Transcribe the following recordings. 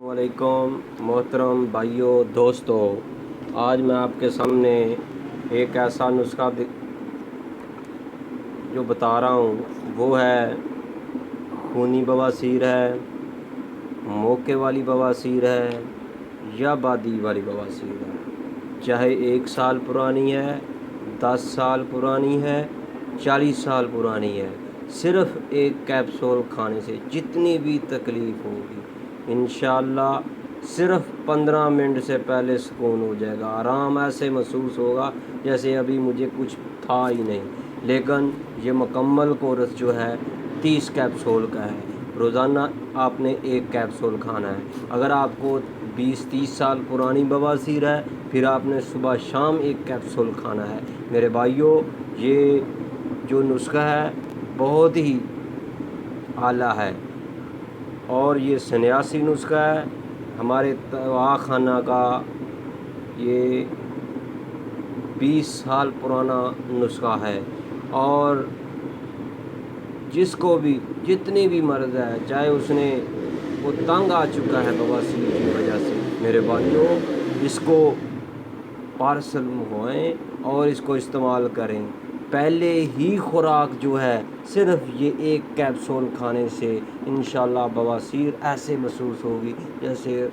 वालेकुम मोहतरम भाइयों दोस्तों, आज मैं आपके सामने एक ऐसा नुस्खा जो बता रहा हूँ वो है खूनी बवासीर है, मोके वाली बवासीर है या बादी वाली बवासीर है। चाहे 1 साल पुरानी है, 10 साल पुरानी है, 40 साल पुरानी है, सिर्फ़ एक कैप्सूल खाने से जितनी भी तकलीफ़ होगी इंशाअल्लाह सिर्फ़ 15 मिनट से पहले सुकून हो जाएगा। आराम ऐसे महसूस होगा जैसे अभी मुझे कुछ था ही नहीं। लेकिन ये मुकम्मल कोर्स जो है 30 कैप्सूल का है। रोज़ाना आपने एक कैप्सूल खाना है। अगर आपको 20-30 साल पुरानी बवासीर है, फिर आपने सुबह शाम एक कैप्सूल खाना है। मेरे भाइयों, ये जो नुस्खा है बहुत ही आला है और ये सन्यासी नुस्खा है। हमारे दवाखाना का ये 20 साल पुराना नुस्खा है और जिसको भी जितनी भी मर्ज़ है, चाहे उसने वो तंग आ चुका है बवासीर की वजह से, मेरे भाइयों इसको पार्सल मंगवाएँ और इसको इस्तेमाल करें। पहले ही खुराक जो है सिर्फ़ ये एक कैप्सूल खाने से इंशाअल्लाह बवासीर ऐसे महसूस होगी जैसे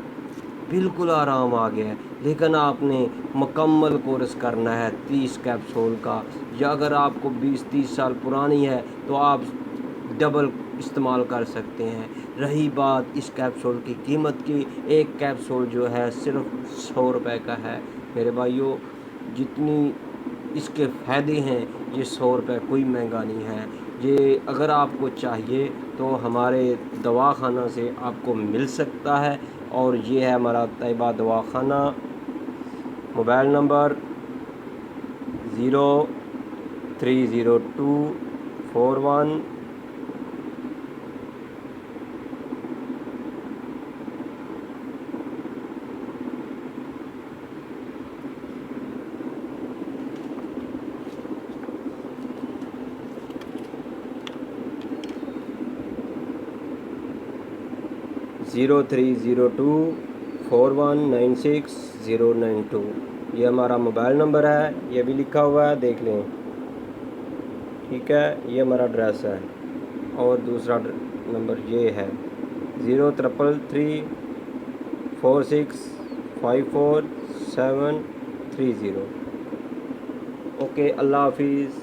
बिल्कुल आराम आ गया है। लेकिन आपने मुकम्मल कोर्स करना है 30 कैप्सूल का, या अगर आपको 20-30 साल पुरानी है तो आप डबल इस्तेमाल कर सकते हैं। रही बात इस कैप्सूल की कीमत की, एक कैप्सूल जो है सिर्फ़ 100 रुपये का है। मेरे भाइयों, जितनी इसके फ़ायदे हैं ये 100 रुपये कोई महंगा नहीं है। ये अगर आपको चाहिए तो हमारे दवाखाना से आपको मिल सकता है और ये है हमारा तैयबा दवाखाना। Mobile number 030241 03024196 092। ये हमारा मोबाइल नंबर है, ये भी लिखा हुआ है, देख लें। ठीक है, ये हमारा एड्रेस है और दूसरा नंबर ये है 03334654 730। ओके, अल्लाह हाफिज़।